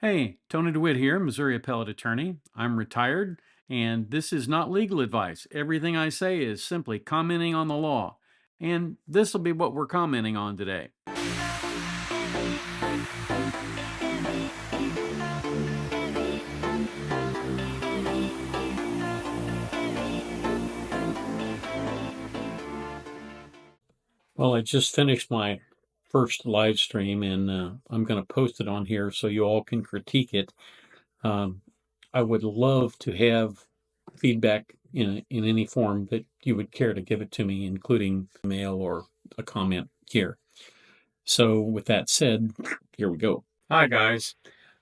Hey, Tony DeWitt here, Missouri Appellate Attorney. I'm retired, and this is not legal advice. Everything I say is simply commenting on the law. And this will be what we're commenting on today. Well, I just finished my first live stream, and I'm going to post it on here so you all can critique it. I would love to have feedback in any form that you would care to give it to me, including mail or a comment here. So with that said, here we go. Hi, guys.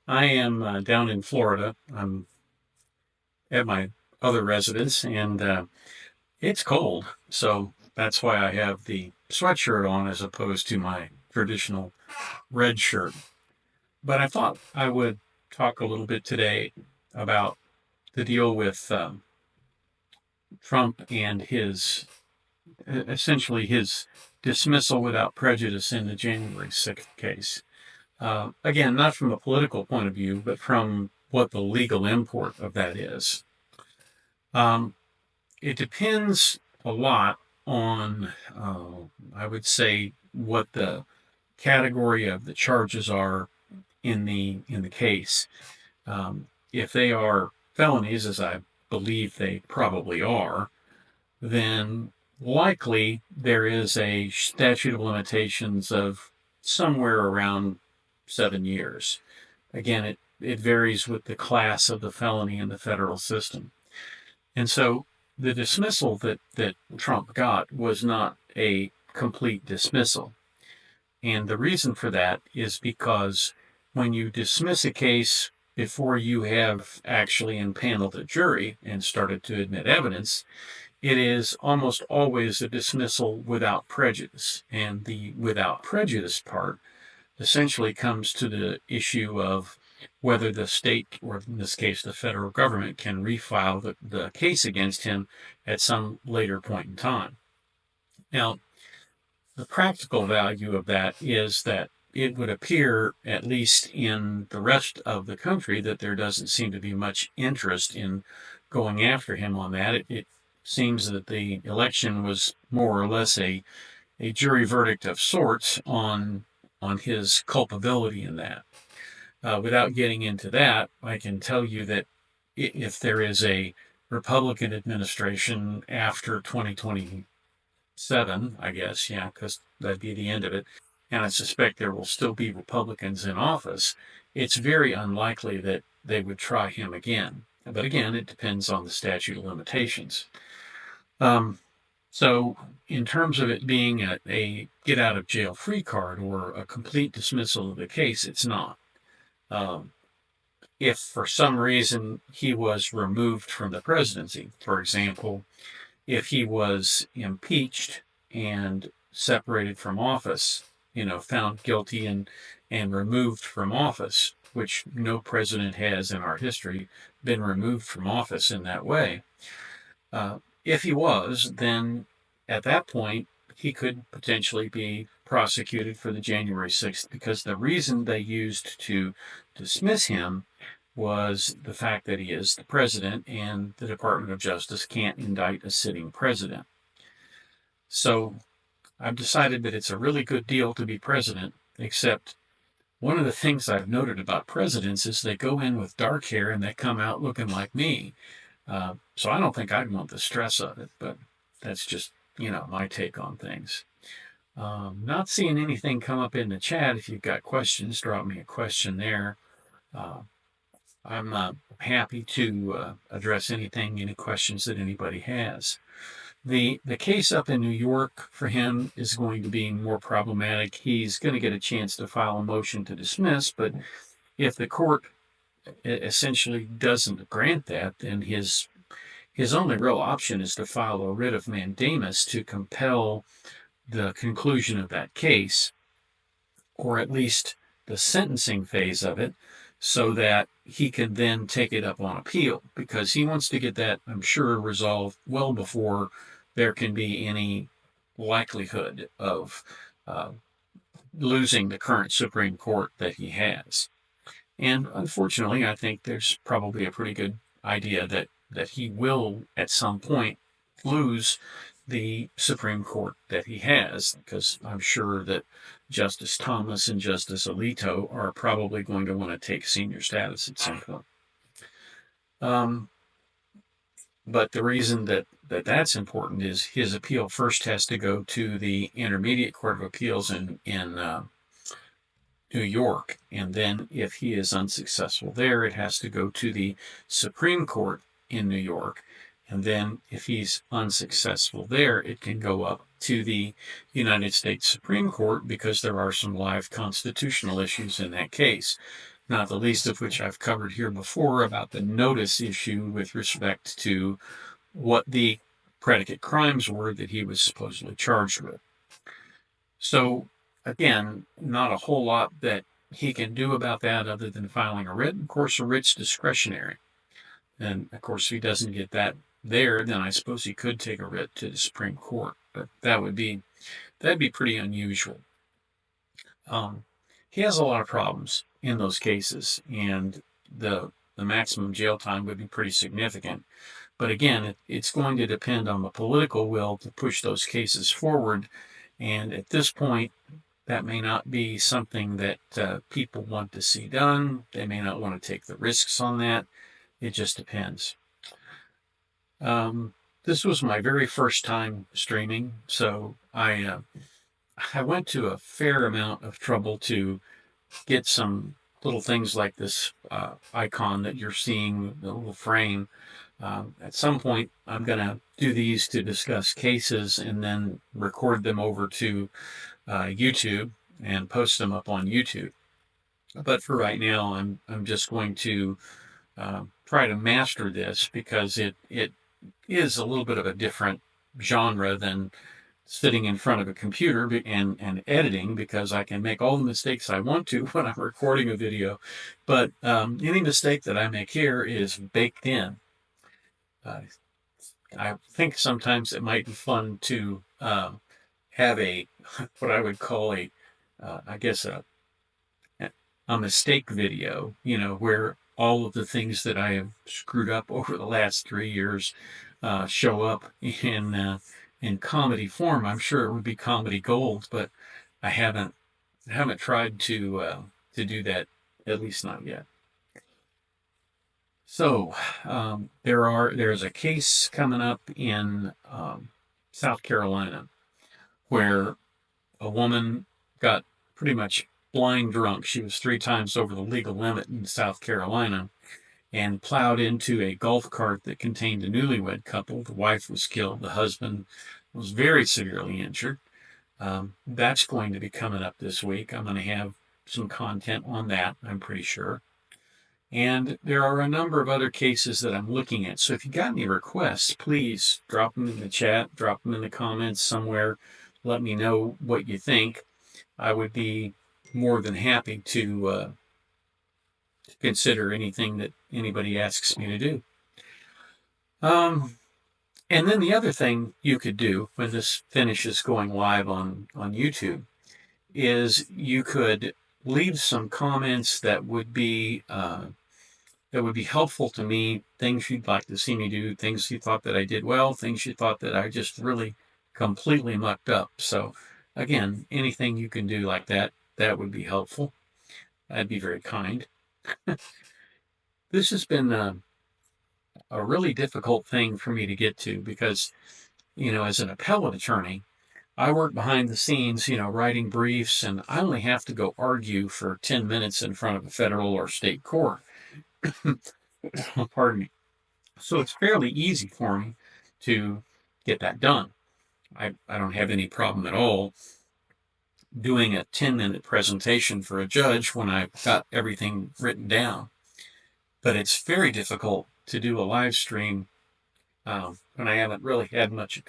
I am down in Florida. I'm at my other residence, and it's cold. So that's why I have the sweatshirt on as opposed to my traditional red shirt. But I thought I would talk a little bit today about the deal with Trump and essentially his dismissal without prejudice in the January 6th case. Again, not from a political point of view, but from what the legal import of that is. It depends a lot on, I would say, what the category of the charges are in the case. If they are felonies, as I believe they probably are, then likely there is a statute of limitations of somewhere around 7 years. Again, it varies with the class of the felony in the federal system. And so the dismissal that Trump got was not a complete dismissal. And the reason for that is because when you dismiss a case before you have actually impaneled a jury and started to admit evidence, it is almost always a dismissal without prejudice. And the without prejudice part essentially comes to the issue of whether the state, or in this case the federal government, can refile the case against him at some later point in time. Now, the practical value of that is that it would appear, at least in the rest of the country, that there doesn't seem to be much interest in going after him on that. It seems that the election was more or less a jury verdict of sorts on his culpability in that. Without getting into that, I can tell you that if there is a Republican administration after 2027, I guess, yeah, because that'd be the end of it, and I suspect there will still be Republicans in office, it's very unlikely that they would try him again. But again, it depends on the statute of limitations. So in terms of it being a get out of jail free card or a complete dismissal of the case, it's not. If for some reason he was removed from the presidency, for example, if he was impeached and separated from office, found guilty and removed from office, which no president has in our history been removed from office in that way. If he was, then at that point, he could potentially be prosecuted for the January 6th, because the reason they used to dismiss him was the fact that he is the president and the Department of Justice can't indict a sitting president. So I've decided that it's a really good deal to be president, except one of the things I've noted about presidents is they go in with dark hair and they come out looking like me. So I don't think I'd want the stress of it, but that's just, my take on things. Not seeing anything come up in the chat. If you've got questions, drop me a question there. I'm happy to address any questions that anybody has. The case up in New York for him is going to be more problematic. He's going to get a chance to file a motion to dismiss, but if the court essentially doesn't grant that, then his only real option is to file a writ of mandamus to compel the conclusion of that case, or at least the sentencing phase of it, so that he can then take it up on appeal, because he wants to get that, I'm sure, resolved well before there can be any likelihood of losing the current Supreme Court that he has. And unfortunately, I think there's probably a pretty good idea that he will at some point lose the Supreme Court that he has, because I'm sure that Justice Thomas and Justice Alito are probably going to want to take senior status at some point. But the reason that's important is his appeal first has to go to the Intermediate Court of Appeals in New York, and then if he is unsuccessful there, it has to go to the Supreme Court in New York, and then if he's unsuccessful there, it can go up to the United States Supreme Court, because there are some live constitutional issues in that case, not the least of which I've covered here before about the notice issue with respect to what the predicate crimes were that he was supposedly charged with. So again, not a whole lot that he can do about that other than filing a writ. Of course, a writ's discretionary. And of course, if he doesn't get that there, then I suppose he could take a writ to the Supreme Court, but that'd be pretty unusual. He has a lot of problems in those cases, and the maximum jail time would be pretty significant. But again, it's going to depend on the political will to push those cases forward. And at this point, that may not be something that people want to see done. They may not want to take the risks on that. It just depends. This was my very first time streaming, so I went to a fair amount of trouble to get some little things like this icon that you're seeing, the little frame. At some point, I'm going to do these to discuss cases and then record them over to YouTube and post them up on YouTube. But for right now, I'm just going to try to master this, because it is a little bit of a different genre than sitting in front of a computer and editing, because I can make all the mistakes I want to when I'm recording a video, but any mistake that I make here is baked in. I think sometimes it might be fun to have a what I would call I guess a mistake video, where all of the things that I have screwed up over the last 3 years show up in comedy form. I'm sure it would be comedy gold, but I haven't tried to do that, at least not yet. So there's a case coming up in South Carolina where a woman got pretty much blind drunk. She was 3 times over the legal limit in South Carolina and plowed into a golf cart that contained a newlywed couple. The wife was killed. The husband was very severely injured. That's going to be coming up this week. I'm going to have some content on that, I'm pretty sure. And there are a number of other cases that I'm looking at. So if you got any requests, please drop them in the chat, drop them in the comments somewhere. Let me know what you think. I would be more than happy to consider anything that anybody asks me to do. And then the other thing you could do when this finishes going live on YouTube is you could leave some comments that would be helpful to me, things you'd like to see me do, things you thought that I did well, things you thought that I just really completely mucked up. So again, anything you can do like that would be helpful. That'd be very kind. This has been a really difficult thing for me to get to, because, as an appellate attorney, I work behind the scenes, writing briefs, and I only have to go argue for 10 minutes in front of a federal or state court. Pardon me. So it's fairly easy for me to get that done. I don't have any problem at all doing a 10-minute presentation for a judge when I've got everything written down. But it's very difficult to do a live stream when I haven't really had much,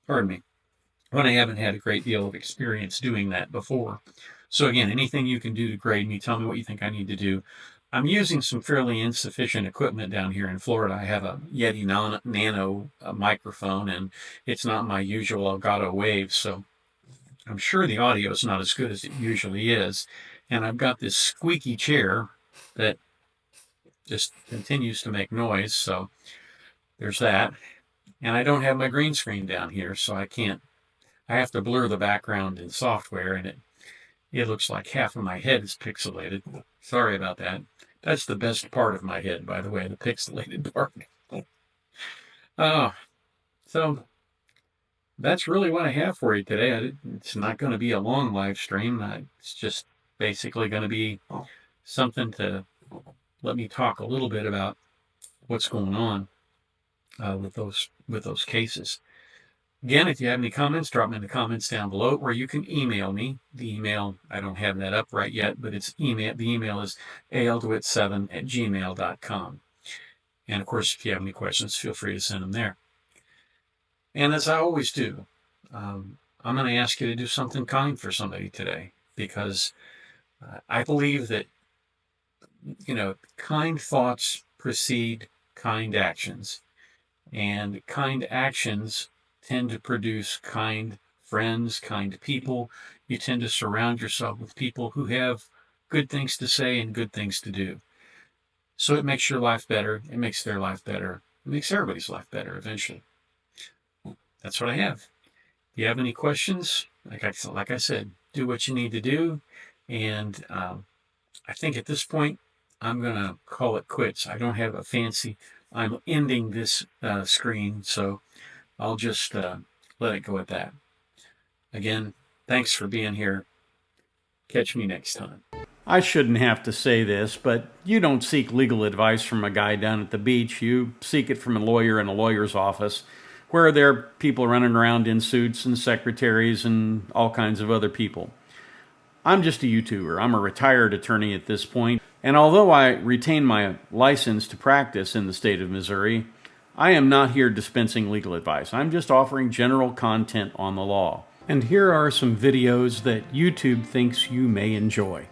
pardon me, when I haven't had a great deal of experience doing that before. So again, anything you can do to grade me, tell me what you think I need to do. I'm using some fairly insufficient equipment down here in Florida. I have a Yeti Nano microphone, and it's not my usual Elgato Wave, so I'm sure the audio is not as good as it usually is. And I've got this squeaky chair that just continues to make noise. So there's that. And I don't have my green screen down here, so I have to blur the background in software, and it looks like half of my head is pixelated. Sorry about that. That's the best part of my head, by the way, the pixelated part. Oh, so that's really what I have for you today. It's not going to be a long live stream. It's just basically going to be something to let me talk a little bit about what's going on with those cases. Again, if you have any comments, drop them in the comments down below, or you can email me. The email, I don't have that up right yet, but it's email. The email is aldewit7@gmail.com. And of course, if you have any questions, feel free to send them there. And as I always do, I'm going to ask you to do something kind for somebody today, because I believe that, kind thoughts precede kind actions, and kind actions tend to produce kind friends, kind people. You tend to surround yourself with people who have good things to say and good things to do. So it makes your life better. It makes their life better. It makes everybody's life better eventually. That's what I have. If you have any questions, like I said, do what you need to do. And I think at this point, I'm going to call it quits. I don't have a fancy, I'm ending this screen, so I'll just let it go at that. Again, thanks for being here. Catch me next time. I shouldn't have to say this, but you don't seek legal advice from a guy down at the beach. You seek it from a lawyer in a lawyer's office, where there are people running around in suits and secretaries and all kinds of other people. I'm just a YouTuber. I'm a retired attorney at this point, and although I retain my license to practice in the state of Missouri, I am not here dispensing legal advice. I'm just offering general content on the law. And here are some videos that YouTube thinks you may enjoy.